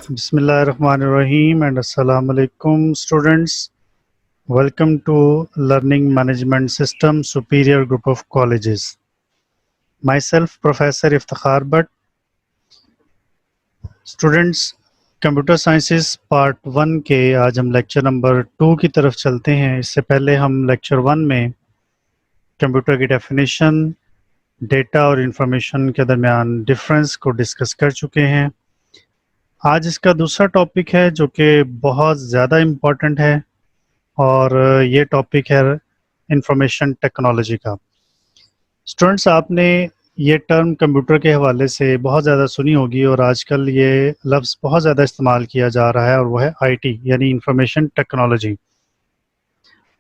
Bismillahirrahmanirrahim and Assalamu alaikum students. Welcome to Learning Management System Superior Group of Colleges. Myself Professor Iftikhar Bhatt. Students, computer sciences part 1 के आज हम lecture number 2 की तरफ चलते हैं। इससे पहले हम लेक्चर 1 में कंप्यूटर की डेफिनेशन, डेटा और इंफॉर्मेशन के दरमियान डिफरेंस को डिस्कस कर चुके हैं। आज इसका दूसरा टॉपिक है जो कि बहुत ज़्यादा इम्पॉर्टेंट है और ये टॉपिक है इंफॉर्मेशन टेक्नोलॉजी का। स्टूडेंट्स, आपने ये टर्म कंप्यूटर के हवाले से बहुत ज़्यादा सुनी होगी और आजकल ये लफ्ज़ बहुत ज़्यादा इस्तेमाल किया जा रहा है और वो है आईटी यानी इंफॉर्मेशन टेक्नोलॉजी।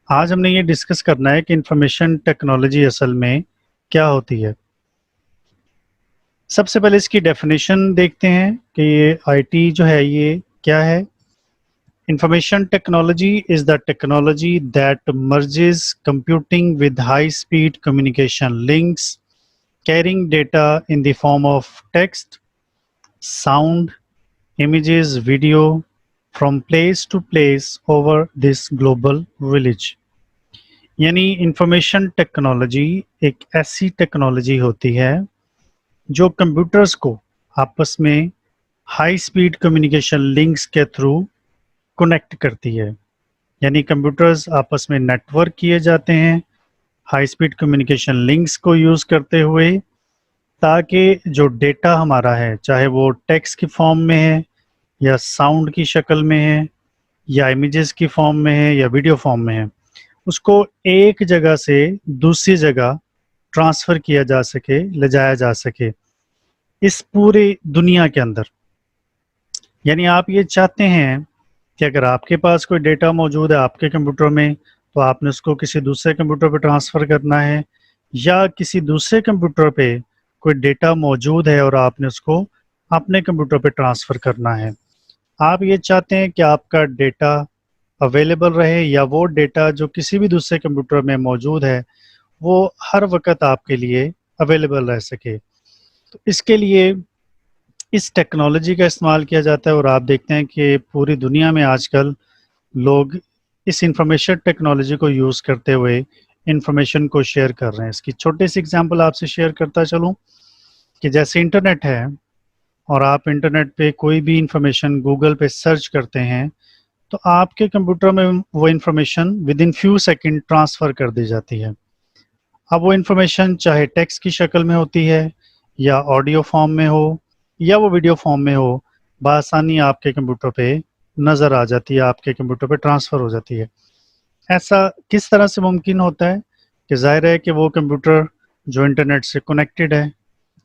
आज हमने ये डिस्कस करना है कि इंफॉर्मेशन टेक्नोलॉजी असल में क्या होती है। सबसे पहले इसकी डेफिनेशन देखते हैं कि ये आईटी जो है ये क्या है। Information technology is the technology that merges computing with high speed communication links carrying data in the form of text, sound, images, video from place to place over this global village। यानी information technology एक ऐसी technology होती है जो computers को आपस में high speed communication links के थ्रू कनेक्ट करती है। यानी कंप्यूटर्स आपस में नेटवर्क किए जाते हैं हाई स्पीड कम्युनिकेशन लिंक्स को यूज़ करते हुए, ताकि जो डेटा हमारा है, चाहे वो टेक्स्ट की फॉर्म में है या साउंड की शक्ल में है या इमेजेस की फॉर्म में है या वीडियो फॉर्म में है, उसको एक जगह से दूसरी जगह ट्रांसफ़र किया जा सके, ले जाया जा सके इस पूरी दुनिया के अंदर। यानी आप ये चाहते हैं कि अगर आपके पास कोई डेटा मौजूद है आपके कंप्यूटर में, तो आपने उसको किसी दूसरे कंप्यूटर पे ट्रांसफ़र करना है, या किसी दूसरे कंप्यूटर पे कोई डेटा मौजूद है और आपने उसको अपने कंप्यूटर पे ट्रांसफ़र करना है। आप ये चाहते हैं कि आपका डेटा अवेलेबल रहे या वो डेटा जो किसी भी दूसरे कंप्यूटर में मौजूद है वो हर वक्त आपके लिए अवेलेबल रह सके। तो इसके लिए इस टेक्नोलॉजी का इस्तेमाल किया जाता है और आप देखते हैं कि पूरी दुनिया में आजकल लोग इस इंफॉर्मेशन टेक्नोलॉजी को यूज़ करते हुए इंफॉर्मेशन को शेयर कर रहे हैं। इसकी छोटी सी एग्जांपल आपसे शेयर करता चलूँ कि जैसे इंटरनेट है और आप इंटरनेट पे कोई भी इंफॉर्मेशन गूगल पे सर्च करते हैं तो आपके कंप्यूटर में वो information with in few second transfer कर दी जाती है। अब वो इंफॉर्मेशन चाहे टेक्स्ट की शक्ल में होती है या ऑडियो फॉर्म में हो या वो वीडियो फॉर्म में हो, बआसानी आपके कंप्यूटर पे नज़र आ जाती है, आपके कंप्यूटर पे ट्रांसफ़र हो जाती है। ऐसा किस तरह से मुमकिन होता है कि ज़ाहिर है कि वो कंप्यूटर जो इंटरनेट से कनेक्टेड है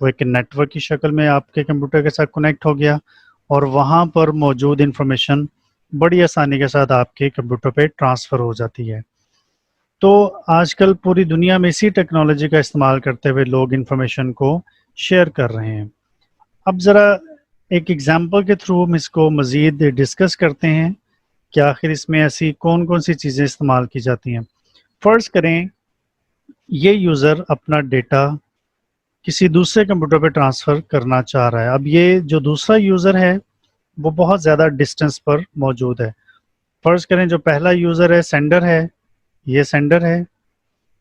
वो एक नेटवर्क की शक्ल में आपके कंप्यूटर के साथ कनेक्ट हो गया और वहाँ पर मौजूद इंफॉर्मेशन बड़ी आसानी के साथ आपके कंप्यूटर पे ट्रांसफ़र हो जाती है। तो आजकल पूरी दुनिया में इसी टेक्नोलॉजी का इस्तेमाल करते हुए लोग इंफॉर्मेशन को शेयर कर रहे हैं। अब ज़रा एक एग्जांपल के थ्रू हम इसको मज़ीद डिस्कस करते हैं कि आखिर इसमें ऐसी कौन कौन सी चीज़ें इस्तेमाल की जाती हैं। फ़र्ज़ करें ये यूज़र अपना डेटा किसी दूसरे कंप्यूटर पे ट्रांसफ़र करना चाह रहा है। अब ये जो दूसरा यूज़र है वो बहुत ज़्यादा डिस्टेंस पर मौजूद है। फ़र्ज़ करें जो पहला यूज़र है सेंडर है, ये सेंडर है।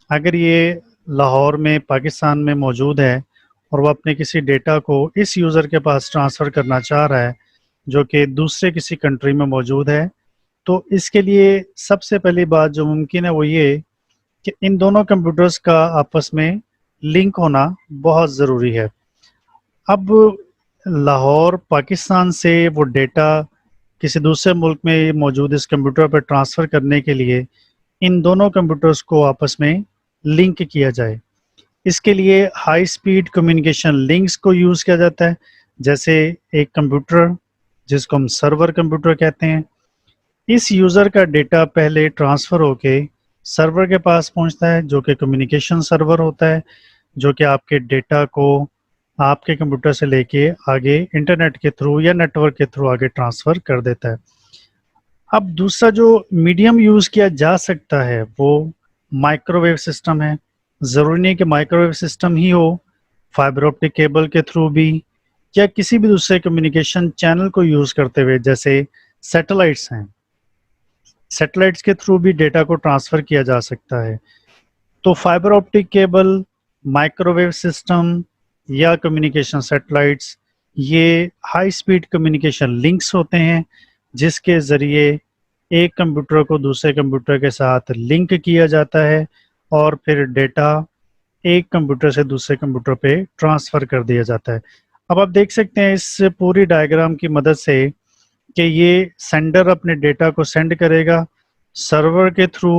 अगर ये लाहौर में पाकिस्तान में मौजूद है और वो अपने किसी डेटा को इस यूज़र के पास ट्रांसफ़र करना चाह रहा है जो कि दूसरे किसी कंट्री में मौजूद है, तो इसके लिए सबसे पहली बात जो मुमकिन है वो ये कि इन दोनों कंप्यूटर्स का आपस में लिंक होना बहुत ज़रूरी है। अब लाहौर पाकिस्तान से वो डेटा किसी दूसरे मुल्क में मौजूद इस कंप्यूटर पर ट्रांसफ़र करने के लिए इन दोनों कंप्यूटर्स को आपस में लिंक किया जाए। इसके लिए हाई स्पीड कम्युनिकेशन लिंक्स को यूज़ किया जाता है। जैसे एक कंप्यूटर जिसको हम सर्वर कंप्यूटर कहते हैं, इस यूज़र का डेटा पहले ट्रांसफ़र होके सर्वर के पास पहुंचता है जो कि कम्युनिकेशन सर्वर होता है, जो कि आपके डेटा को आपके कंप्यूटर से लेके आगे इंटरनेट के थ्रू या नेटवर्क के थ्रू आगे ट्रांसफ़र कर देता है। अब दूसरा जो मीडियम यूज़ किया जा सकता है वो माइक्रोवेव सिस्टम है। ज़रूरी नहीं कि माइक्रोवेव सिस्टम ही हो, फाइबर ऑप्टिक केबल के थ्रू भी یا کسی بھی دوسرے کمیونیکیشن چینل کو یوز کرتے ہوئے، جیسے سیٹلائٹس ہیں، سیٹلائٹس کے تھرو بھی ڈیٹا کو ٹرانسفر کیا جا سکتا ہے. تو fibre optic cable, microwave system یا کمیونیکیشن سیٹلائٹس یہ ہائی سپیڈ کمیونیکیشن لنکس ہوتے ہیں جس کے ذریعے ایک کمپیوٹر کو دوسرے کمپیوٹر کے ساتھ لنک کیا جاتا ہے اور پھر ڈیٹا ایک کمپیوٹر سے دوسرے کمپیوٹر پہ ٹرانسفر کر دیا جاتا ہے. اب آپ دیکھ سکتے ہیں اس پوری ڈائیگرام کی مدد سے کہ یہ سینڈر اپنے ڈیٹا کو سینڈ کرے گا، سرور کے تھرو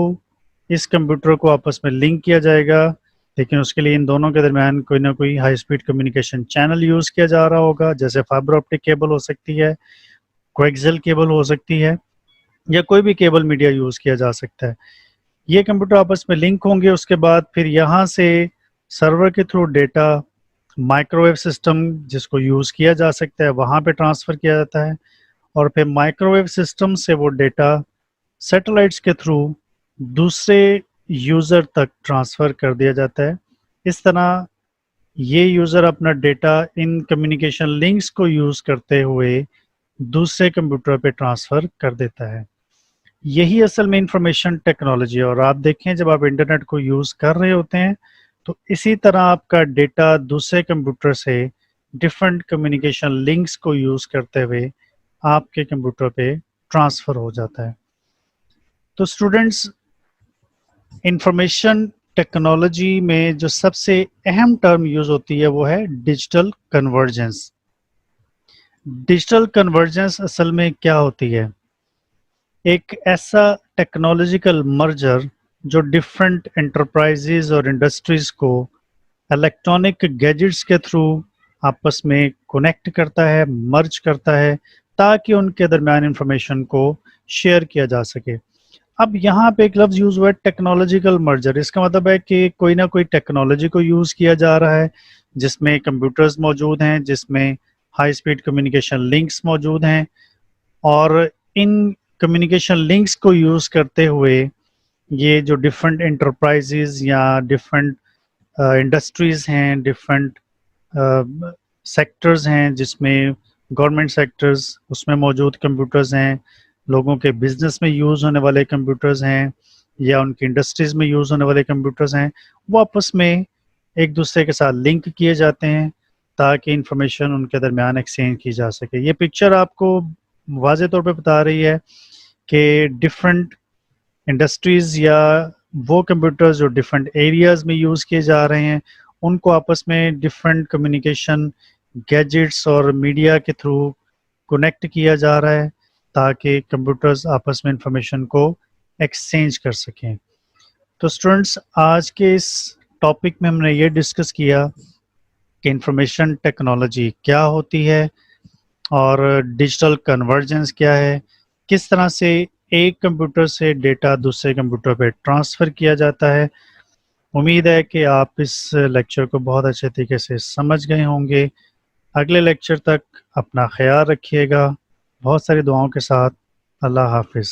اس کمپیوٹر کو آپس میں لنک کیا جائے گا، لیکن اس کے لیے ان دونوں کے درمیان کوئی نہ کوئی high speed communication channel use کیا جا رہا ہوگا، جیسے فائبر آپٹک کیبل ہو سکتی ہے، کویکزل کیبل ہو سکتی ہے، یا کوئی بھی کیبل میڈیا یوز کیا جا سکتا ہے. یہ کمپیوٹر آپس میں لنک ہوں گے، اس کے بعد پھر یہاں سے سرور کے through data microwave system جس کو یوز کیا جا سکتا ہے وہاں پہ ٹرانسفر کیا جاتا ہے، اور پھر مائکرو ویو سسٹم سے وہ ڈیٹا سیٹلائٹس کے تھرو دوسرے یوزر تک ٹرانسفر کر دیا جاتا ہے. اس طرح یہ یوزر اپنا ڈیٹا ان کمیونیکیشن لنکس کو یوز کرتے ہوئے دوسرے کمپیوٹر پہ ٹرانسفر کر دیتا ہے. یہی اصل میں انفارمیشن ٹیکنالوجی ہے. اور آپ دیکھیں جب آپ انٹرنیٹ کو یوز کر رہے ہوتے ہیں تو اسی طرح آپ کا ڈیٹا دوسرے کمپیوٹر سے ڈفرینٹ کمیونیکیشن لنکس کو یوز کرتے ہوئے آپ کے کمپیوٹر پہ ٹرانسفر ہو جاتا ہے. تو اسٹوڈنٹس، انفارمیشن ٹیکنالوجی میں جو سب سے اہم ٹرم یوز ہوتی ہے وہ ہے ڈیجیٹل کنورجنس. ڈیجیٹل کنورجنس اصل میں کیا ہوتی ہے؟ ایک ایسا ٹیکنالوجیکل مرجر جو ڈفرینٹ انٹرپرائزز اور انڈسٹریز کو الیکٹرانک گیجٹس کے تھرو آپس میں کنیکٹ کرتا ہے، مرج کرتا ہے، تاکہ ان کے درمیان انفارمیشن کو شیئر کیا جا سکے. اب یہاں پہ ایک لفظ یوز ہوا ہے ٹیکنالوجیکل مرجر. اس کا مطلب ہے کہ کوئی نہ کوئی ٹیکنالوجی کو یوز کیا جا رہا ہے جس میں کمپیوٹرز موجود ہیں، جس میں ہائی اسپیڈ کمیونیکیشن لنکس موجود ہیں، اور ان کمیونیکیشن لنکس کو یوز کرتے ہوئے یہ جو ڈفرینٹ انٹرپرائزز یا ڈفرینٹ انڈسٹریز ہیں، ڈفرینٹ سیکٹرز ہیں جس میں گورنمنٹ سیکٹرز اس میں موجود کمپیوٹرز ہیں، لوگوں کے بزنس میں یوز ہونے والے کمپیوٹرز ہیں، یا ان کی انڈسٹریز میں یوز ہونے والے کمپیوٹرز ہیں، وہ آپس میں ایک دوسرے کے ساتھ لنک کیے جاتے ہیں تاکہ انفارمیشن ان کے درمیان ایکسچینج کی جا سکے. یہ پکچر آپ کو واضح طور پہ بتا رہی ہے کہ ڈفرینٹ انڈسٹریز یا وہ کمپیوٹرز جو ڈفرینٹ ایریاز میں یوز کیے جا رہے ہیں ان کو آپس میں ڈفرینٹ کمیونیکیشن گیجٹس اور میڈیا کے تھرو کنیکٹ کیا جا رہا ہے تاکہ کمپیوٹرز آپس میں انفارمیشن کو ایکسچینج کر سکیں. تو اسٹوڈنٹس، آج کے اس ٹاپک میں ہم نے یہ ڈسکس کیا کہ انفارمیشن ٹیکنالوجی کیا ہوتی ہے اور ڈیجیٹل کنورجنس کیا ہے، کس طرح سے ایک کمپیوٹر سے ڈیٹا دوسرے کمپیوٹر پہ ٹرانسفر کیا جاتا ہے. امید ہے کہ آپ اس لیکچر کو بہت اچھے طریقے سے سمجھ گئے ہوں گے. اگلے لیکچر تک اپنا خیال رکھیے گا. بہت ساری دعاؤں کے ساتھ. اللہ حافظ.